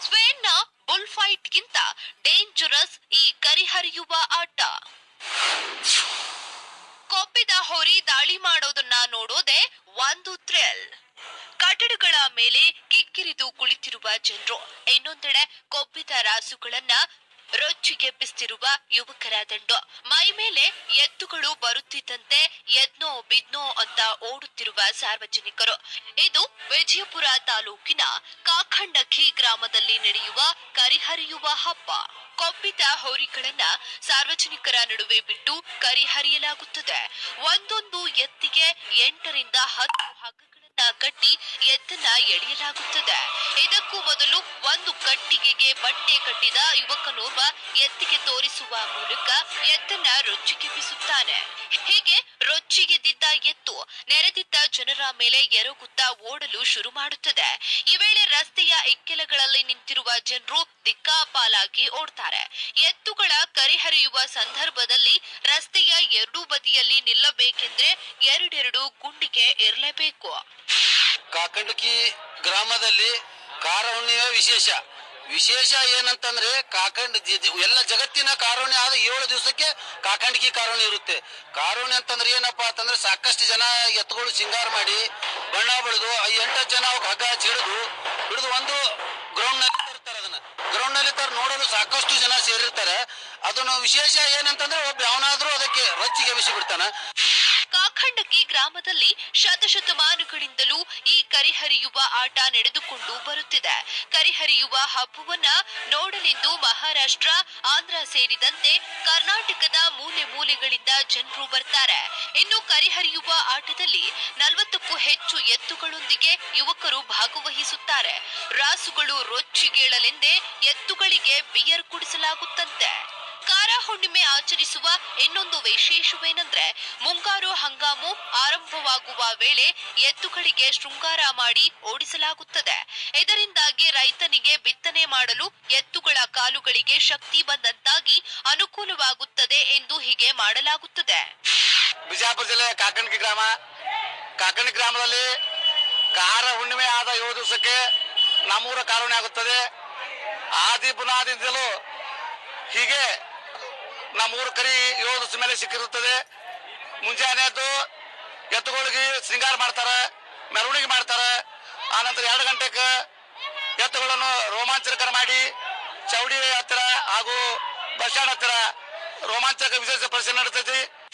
ಸ್ಪೇನ್ನ bull ಫೈಟ್ಗಿಂತ dangerous ಈ ಕರಿಹರಿಯುವ ಆಟ. ಕೊಬ್ಬಿದ ಹೋರಿ ದಾಳಿ ಮಾಡೋದನ್ನ ನೋಡೋದೇ ಒಂದು ಥ್ರಿಲ್. ಕಟ್ಟಡಗಳ ಮೇಲೆ ಕಿಕ್ಕಿರಿದು ಕುಳಿತಿರುವ ಜನರು, ಇನ್ನೊಂದೆಡೆ ಕೊಬ್ಬಿದ ರಾಸುಗಳನ್ನ ರೊಚ್ಚಿಗೆಬ್ಬಿಸುತ್ತಿರುವ ಯುವಕರ ದಂಡು. ಮೈ ಮೇಲೆ ಎತ್ತುಗಳು ಬರುತ್ತಿದ್ದಂತೆ ಎದ್ನೋ ಬಿದ್ನೋ ಅಂತ ಓಡುತ್ತಿರುವ ಸಾರ್ವಜನಿಕರು. ಇದು ವಿಜಯಪುರ ತಾಲೂಕಿನ ಕಾಖಂಡಕಿ ಗ್ರಾಮದಲ್ಲಿ ನಡೆಯುವ ಕರಿಹರಿಯುವ ಹಬ್ಬ. ಕೊಬ್ಬಿದ ಹೋರಿಗಳನ್ನ ಸಾರ್ವಜನಿಕರ ನಡುವೆ ಬಿಟ್ಟು ಕರಿಹರಿಯಲಾಗುತ್ತದೆ. ಒಂದೊಂದು ಎತ್ತಿಗೆ 8 ರಿಂದ 10 ಹಗ್ಗಗಳನ್ನ ಕಟ್ಟಿ ಎತ್ತನ್ನ ಎಳೆಯಲಾಗುತ್ತದೆ. ಇದಕ್ಕೂ ಮೊದಲು ಒಂದು ಕಟ್ಟಿಗೆಗೆ ಬಟ್ಟೆ ಕಟ್ಟಿದ ಯುವಕನೋರ್ವ ಎತ್ತಿಗೆ ತೋರಿಸುವ ಮೂಲಕ ಎತ್ತನ್ನ ರೊಚ್ಚಿಗೆಬ್ಬಿಸುತ್ತಾನೆ. ಹೀಗೆ ರೊಚ್ಚಿಗೆದ್ದಿದ್ದ ಎತ್ತು ನೆರೆದಿದ್ದ ಜನರ ಮೇಲೆ ಎರಗುತ್ತಾ ಓಡಲು ಶುರು ಮಾಡುತ್ತದೆ. ಈ ವೇಳೆ ರಸ್ತೆಯ ಇಕ್ಕೆಲಗಳಲ್ಲಿ ನಿಂತಿರುವ ಜನರು ದಿಕ್ಕಾಪಾಲಾಗಿ ಓಡ್ತಾರೆ. ಎತ್ತುಗಳ ಕರಿಹರಿಯುವ ಸಂದರ್ಭದಲ್ಲಿ ರಸ್ತೆಯ ಎರಡೂ ಬದಿಯಲ್ಲಿ ನಿಲ್ಲಬೇಕೆಂದ್ರೆ ಎರಡೆರಡು ಗುಂಡಿಗೆ ಇರಲೇಬೇಕು. ಕಾಕಂಡಕಿ ಗ್ರಾಮದಲ್ಲಿ ಕಾರಹುಣ್ಣಿಮೆ ವಿಶೇಷ ಏನಂತಂದ್ರೆ ಎಲ್ಲ ಜಗತ್ತಿನ ಕಾರುಣ್ಯ ಆದ 7 ದಿವಸಕ್ಕೆ ಕಾಕಂಡಕಿ ಕಾರುಣ್ಯ ಇರುತ್ತೆ. ಕಾರುಣ್ಯ ಅಂತಂದ್ರೆ ಏನಪ್ಪಾ ಅಂತಂದ್ರೆ ಸಾಕಷ್ಟು ಜನ ಎತ್ತುಗಳು ಸಿಂಗಾರ ಮಾಡಿ ಬಣ್ಣ ಬಳಿದು 8 ಜನ ಹಗ್ಗ ಹಚ್ಚಿ ಹಿಡಿದು ಒಂದು ಗ್ರೌಂಡ್ ನಲ್ಲಿ ತರ್ತಾರೆ. ಅದನ್ನ ಗ್ರೌಂಡ್ ನಲ್ಲಿ ನೋಡಲು ಸಾಕಷ್ಟು ಜನ ಸೇರಿರ್ತಾರೆ. ಅದನ್ನು ವಿಶೇಷ ಏನಂತಂದ್ರೆ ಒಬ್ಬ ಯಾವನಾದ್ರೂ ಅದಕ್ಕೆ ರೊಚ್ಚಿಗೆ ಎಬ್ಬಿಸಿ ಬಿಡ್ತಾನ. ಕಾಖಂಡಕಿ ಗ್ರಾಮದಲ್ಲಿ ಶತಶತಮಾನಗಳಿಂದಲೂ ಈ ಕರಿಹರಿಯುವ ಆಟ ನಡೆದುಕೊಂಡು ಬರುತ್ತಿದೆ. ಕರಿಹರಿಯುವ ಹಬ್ಬವನ್ನ ನೋಡಲೆಂದು ಮಹಾರಾಷ್ಟ್ರ, ಆಂಧ್ರ ಸೇರಿದಂತೆ ಕರ್ನಾಟಕದ ಮೂಲೆ ಮೂಲೆಗಳಿಂದ ಜನರು ಬರ್ತಾರೆ. ಇನ್ನು ಕರಿಹರಿಯುವ ಆಟದಲ್ಲಿ 40ಕ್ಕೂ ಹೆಚ್ಚು ಎತ್ತುಗಳೊಂದಿಗೆ ಯುವಕರು ಭಾಗವಹಿಸುತ್ತಾರೆ. ರಾಸುಗಳು ರೊಚ್ಚಿಗೇಳಲೆಂದೇ ಎತ್ತುಗಳಿಗೆ ಬಿಯರ್ ಕುಡಿಸಲಾಗುತ್ತಂತೆ. ಕಾರ ಹುಣ್ಣಿಮೆ ಆಚರಿಸುವ ಇನ್ನೊಂದು ವಿಶೇಷವೇನೆಂದ್ರೆ ಮುಂಗಾರು ಹಂಗಾಮು ಆರಂಭವಾಗುವ ವೇಳೆ ಎತ್ತುಗಳಿಗೆ ಶೃಂಗಾರ ಮಾಡಿ ಓಡಿಸಲಾಗುತ್ತದೆ. ಇದರಿಂದಾಗಿ ರೈತನಿಗೆ ಬಿತ್ತನೆ ಮಾಡಲು ಎತ್ತುಗಳ ಕಾಲುಗಳಿಗೆ ಶಕ್ತಿ ಬಂದಂತಾಗಿ ಅನುಕೂಲವಾಗುತ್ತದೆ ಎಂದು ಹೀಗೆ ಮಾಡಲಾಗುತ್ತದೆ. ಬಿಜಾಪುರ ಜಿಲ್ಲೆ ಕಾಕಂಡಕಿ ಗ್ರಾಮದಲ್ಲಿ ಕಾರ ಹುಣ್ಣಿಮೆ ಆದ 7 ದಿವಸಕ್ಕೆ ನಮ್ಮೂರ ಕಾರುಣ್ಯ ಆಗುತ್ತದೆ. ಆದಿ ಬುನಾದಿಂದಲೂ ಹೀಗೆ ನಮ್ಮೂರು ಕರಿ 7 ದಿವಸ ಮೇಲೆ ಸಿಕ್ಕಿರುತ್ತದೆ. ಮುಂಜಾನೆ ಎದ್ದು ಎತ್ತುಗಳಿಗೆ ಶೃಂಗಾರ ಮಾಡ್ತಾರೆ, ಮೆರವಣಿಗೆ ಮಾಡ್ತಾರೆ. ಆನಂತರ 2 ಗಂಟೆಗೆ ಎತ್ತುಗಳನ್ನು ರೋಮಾಂಚನಕರ ಮಾಡಿ ಚೌಡಿ ಹತ್ತಿರ ಹಾಗೂ ಬಸ್ ಸ್ಟ್ಯಾಂಡ್ ಹತ್ತಿರ ರೋಮಾಂಚಕ ವಿಶೇಷ ಪರಿಶೀಲನೆ ನಡೆತೈತಿ.